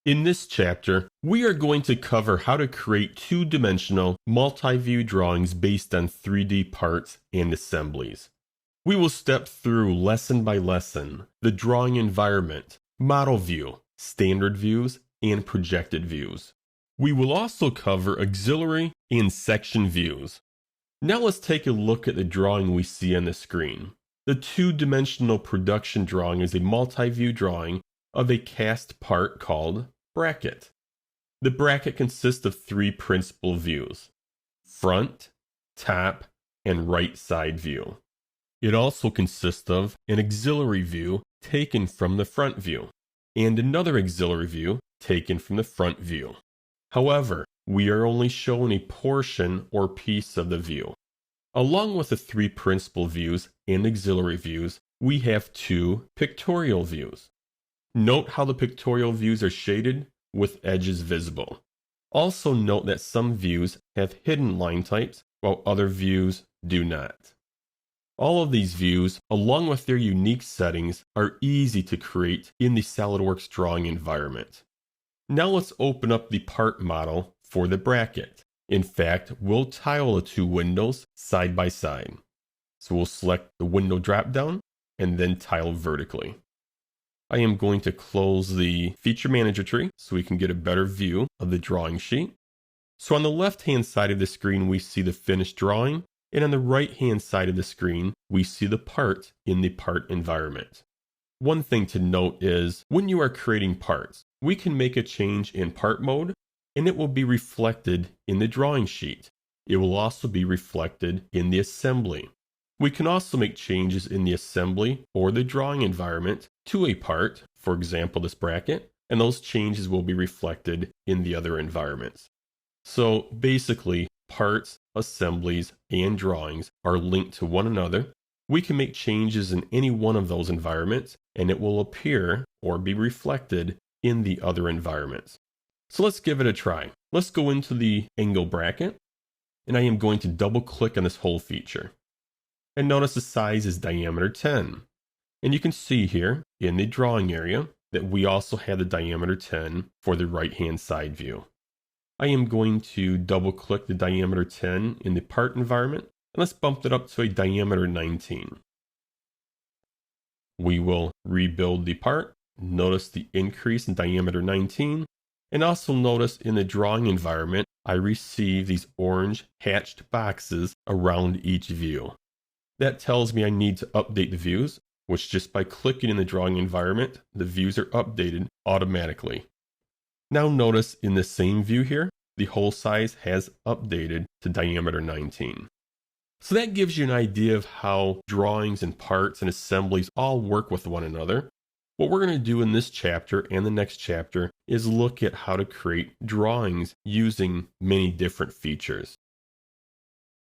In this chapter, we are going to cover how to create two-dimensional, multi-view drawings based on 3D parts and assemblies. We will step through lesson by lesson the drawing environment, model view, standard views, and projected views. We will also cover auxiliary and section views. Now let's take a look at the drawing we see on the screen. The two-dimensional production drawing is a multi-view drawing of a cast part called bracket. The bracket consists of three principal views: front, top, and right side view. It also consists of an auxiliary view taken from the front view, and another auxiliary view taken from the front view. However, we are only shown a portion or piece of the view. Along with the three principal views and auxiliary views, we have two pictorial views. Note how the pictorial views are shaded with edges visible. Also note that some views have hidden line types while other views do not. All of these views, along with their unique settings, are easy to create in the SOLIDWORKS drawing environment. Now let's open up the part model for the bracket. In fact, we'll tile the two windows side by side. So we'll select the window drop-down and then tile vertically. I am going to close the Feature Manager tree so we can get a better view of the drawing sheet. So on the left-hand side of the screen, we see the finished drawing, and on the right-hand side of the screen, we see the part in the part environment. One thing to note is when you are creating parts, we can make a change in part mode, and it will be reflected in the drawing sheet. It will also be reflected in the assembly. We can also make changes in the assembly or the drawing environment to a part, for example this bracket, and those changes will be reflected in the other environments. So basically, parts, assemblies, and drawings are linked to one another. We can make changes in any one of those environments, and it will appear or be reflected in the other environments. So let's give it a try. Let's go into the angle bracket, and I am going to double click on this whole feature. And notice the size is diameter 10. And you can see here in the drawing area that we also have the diameter 10 for the right hand side view. I am going to double click the diameter 10 in the part environment, and let's bump it up to a diameter 19. We will rebuild the part. Notice the increase in diameter 19. And also notice in the drawing environment, I receive these orange hatched boxes around each view. That tells me I need to update the views, which just by clicking in the drawing environment, the views are updated automatically. Now notice in the same view here, the hole size has updated to diameter 19. So that gives you an idea of how drawings and parts and assemblies all work with one another. What we're going to do in this chapter and the next chapter is look at how to create drawings using many different features.